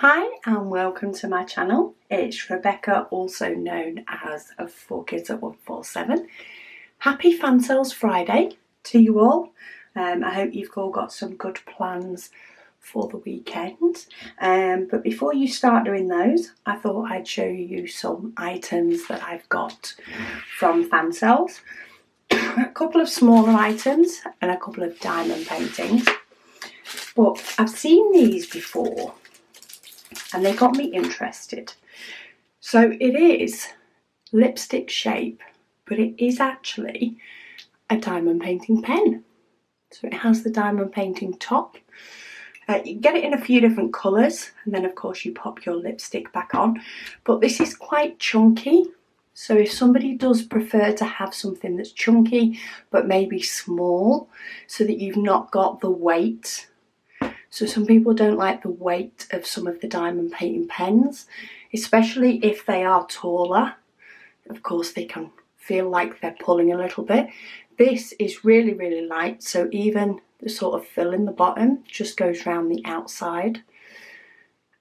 Hi and welcome to my channel. It's Rebecca, also known as 4Kids@147. Happy Fansells Friday to you all. I hope you've all got some good plans for the weekend. But before you start doing those, I thought I'd show you some items that I've got from Fansells. A couple of smaller items and a couple of diamond paintings. But I've seen these before and they got me interested. So it is lipstick shape, but it is actually a diamond painting pen. So it has the diamond painting top. You get it in a few different colours, and then of course you pop your lipstick back on. But this is quite chunky, so if somebody does prefer to have something that's chunky but maybe small, so that you've not got the weight. So some people don't like the weight of some of the diamond painting pens, especially if they are taller. Of course they can feel like they're pulling a little bit. This is really, really light, so even the sort of fill in the bottom just goes around the outside.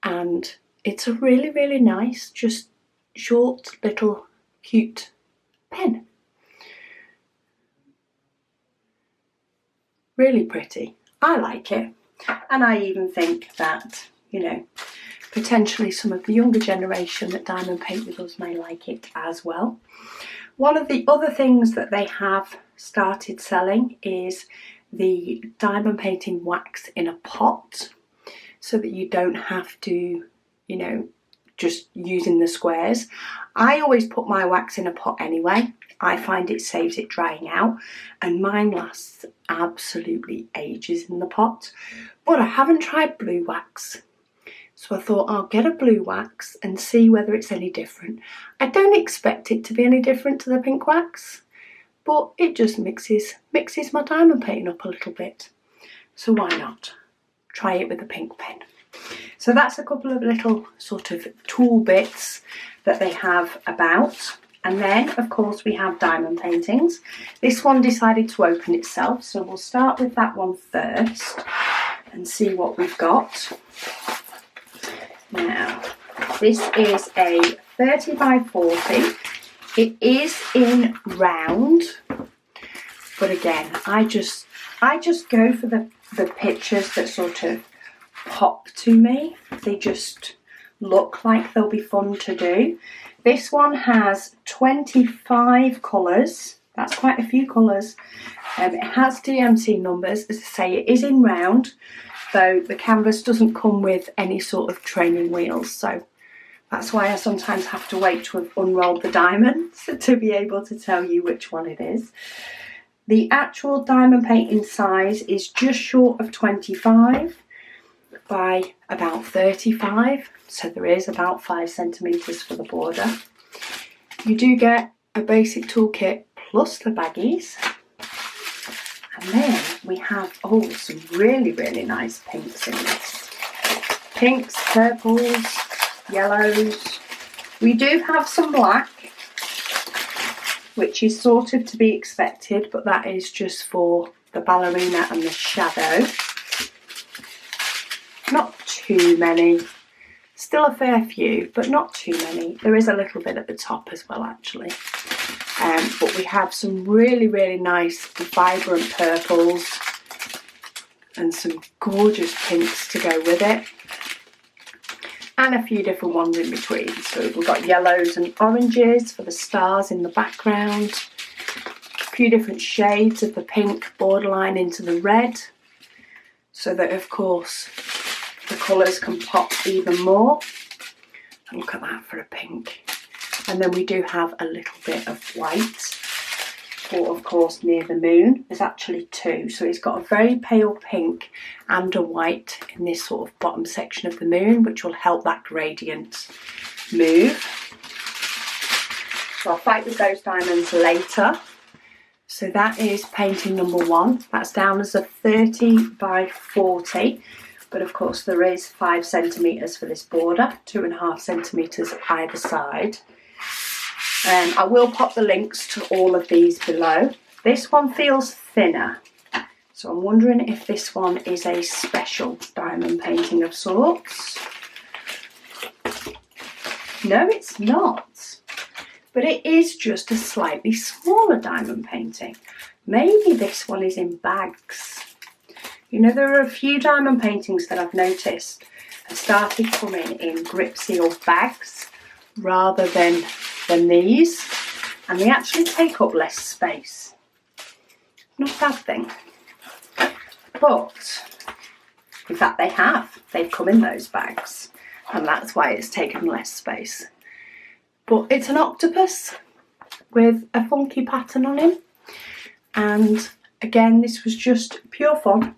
And it's a really, really nice, just short, little, cute pen. Really pretty. I like it. And I even think that, you know, potentially some of the younger generation that diamond paint with us may like it as well. One of the other things that they have started selling is the diamond painting wax in a pot, so that you don't have to, you know, just using the squares. I always put my wax in a pot anyway. I find it saves it drying out, and mine lasts absolutely ages in the pot. But I haven't tried blue wax, so I thought I'll get a blue wax and see whether it's any different. I don't expect it to be any different to the pink wax, but it just mixes my diamond painting up a little bit. So why not try it with a pink pen? So that's a couple of little sort of tool bits that they have about. And then, of course, we have diamond paintings. This one decided to open itself, so we'll start with that one first and see what we've got. Now, this is a 30 by 40. It is in round, but again, I just go for the pictures that sort of pop to me. They just look like they'll be fun to do. This one has 25 colours. That's quite a few colours. It has DMC numbers. As I say, it is in round, though the canvas doesn't come with any sort of training wheels. So that's why I sometimes have to wait to have unrolled the diamonds to be able to tell you which one it is. The actual diamond painting size is just short of 25 by about 35, so there is about 5 centimetres for the border. You do get a basic toolkit plus the baggies, and then we have some really, really nice pinks in this. Pinks, purples, yellows. We do have some black, which is sort of to be expected, but that is just for the ballerina and the shadow. Not too many, still a fair few, but not too many. There is a little bit at the top as well, actually. But we have some really, really nice vibrant purples and some gorgeous pinks to go with it. And a few different ones in between. So we've got yellows and oranges for the stars in the background. A few different shades of the pink borderline into the red, so that of course the colours can pop even more. And look at that for a pink. And then we do have a little bit of white for, of course, near the moon. There's actually two. So it's got a very pale pink and a white in this sort of bottom section of the moon, which will help that gradient move. So I'll fight with those diamonds later. So that is painting number one. That's down as a 30 by 40. But of course there is 5 centimetres for this border, 2.5 centimetres either side. I will pop the links to all of these below. This one feels thinner, so I'm wondering if this one is a special diamond painting of sorts. No, it's not. But it is just a slightly smaller diamond painting. Maybe this one is in bags. You know, there are a few diamond paintings that I've noticed have started coming in grip seal bags rather than these. And they actually take up less space. Not a bad thing. But, in fact they have. They've come in those bags. And that's why it's taken less space. But it's an octopus with a funky pattern on him. And again, this was just pure fun.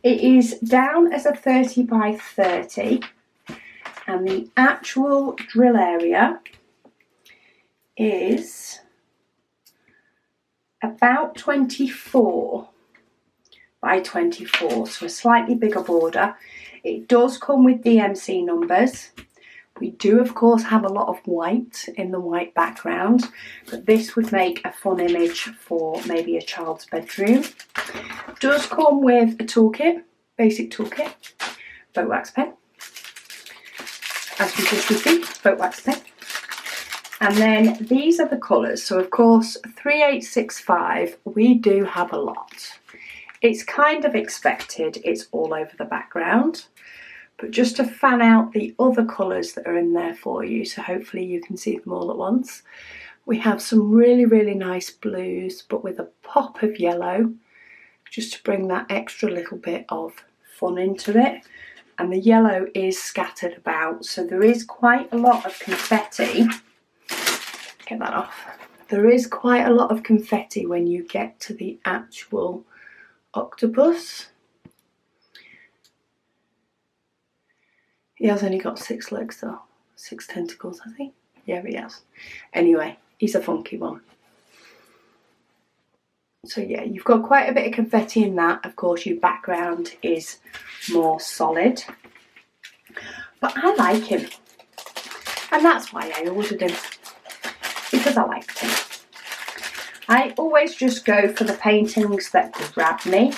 It is down as a 30 by 30. And the actual drill area is about 24 by 24, so a slightly bigger border. It does come with DMC numbers. We do of course have a lot of white in the white background, but this would make a fun image for maybe a child's bedroom. It does come with a toolkit, basic toolkit, boat wax pen, as we just received, boat wax pen. And then these are the colours. So of course 3865, we do have a lot. It's kind of expected, it's all over the background. But just to fan out the other colours that are in there for you, so hopefully you can see them all at once. We have some really, really nice blues, but with a pop of yellow, just to bring that extra little bit of fun into it. And the yellow is scattered about, so there is quite a lot of confetti. Get that off. There is quite a lot of confetti when you get to the actual octopus. He has only got 6 legs though, 6 tentacles I think. Yeah, he has. Anyway, he's a funky one. So yeah, you've got quite a bit of confetti in that. Of course, your background is more solid. But I like him. And that's why I ordered him. Because I liked him. I always just go for the paintings that grab me,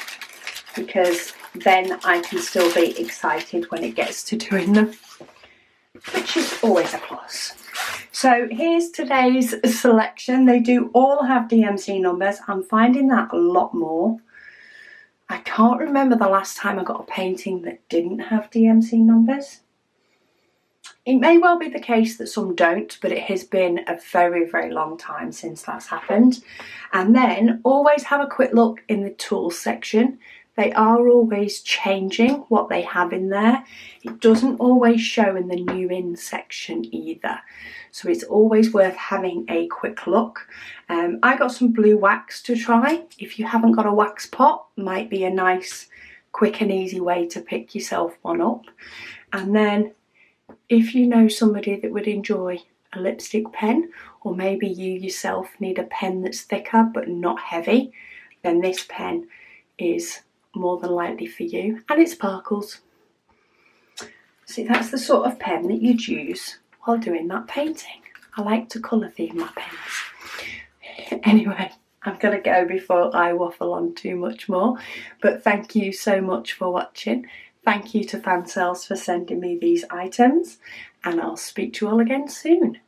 because then I can still be excited when it gets to doing them, which is always a plus. So here's today's selection. They do all have DMC numbers. I'm finding that a lot more. I can't remember the last time I got a painting that didn't have DMC numbers. It may well be the case that some don't, but it has been a very, very long time since that's happened. And then always have a quick look in the tools section. They are always changing what they have in there. It doesn't always show in the new in section either. So it's always worth having a quick look. I got some blue wax to try. If you haven't got a wax pot, might be a nice, quick and easy way to pick yourself one up. And then if you know somebody that would enjoy a lipstick pen, or maybe you yourself need a pen that's thicker but not heavy, then this pen is more than likely for you, and it sparkles. See, that's the sort of pen that you'd use while doing that painting. I like to colour theme my pens. Anyway, I'm going to go before I waffle on too much more, but thank you so much for watching. Thank you to Fansells for sending me these items, and I'll speak to you all again soon.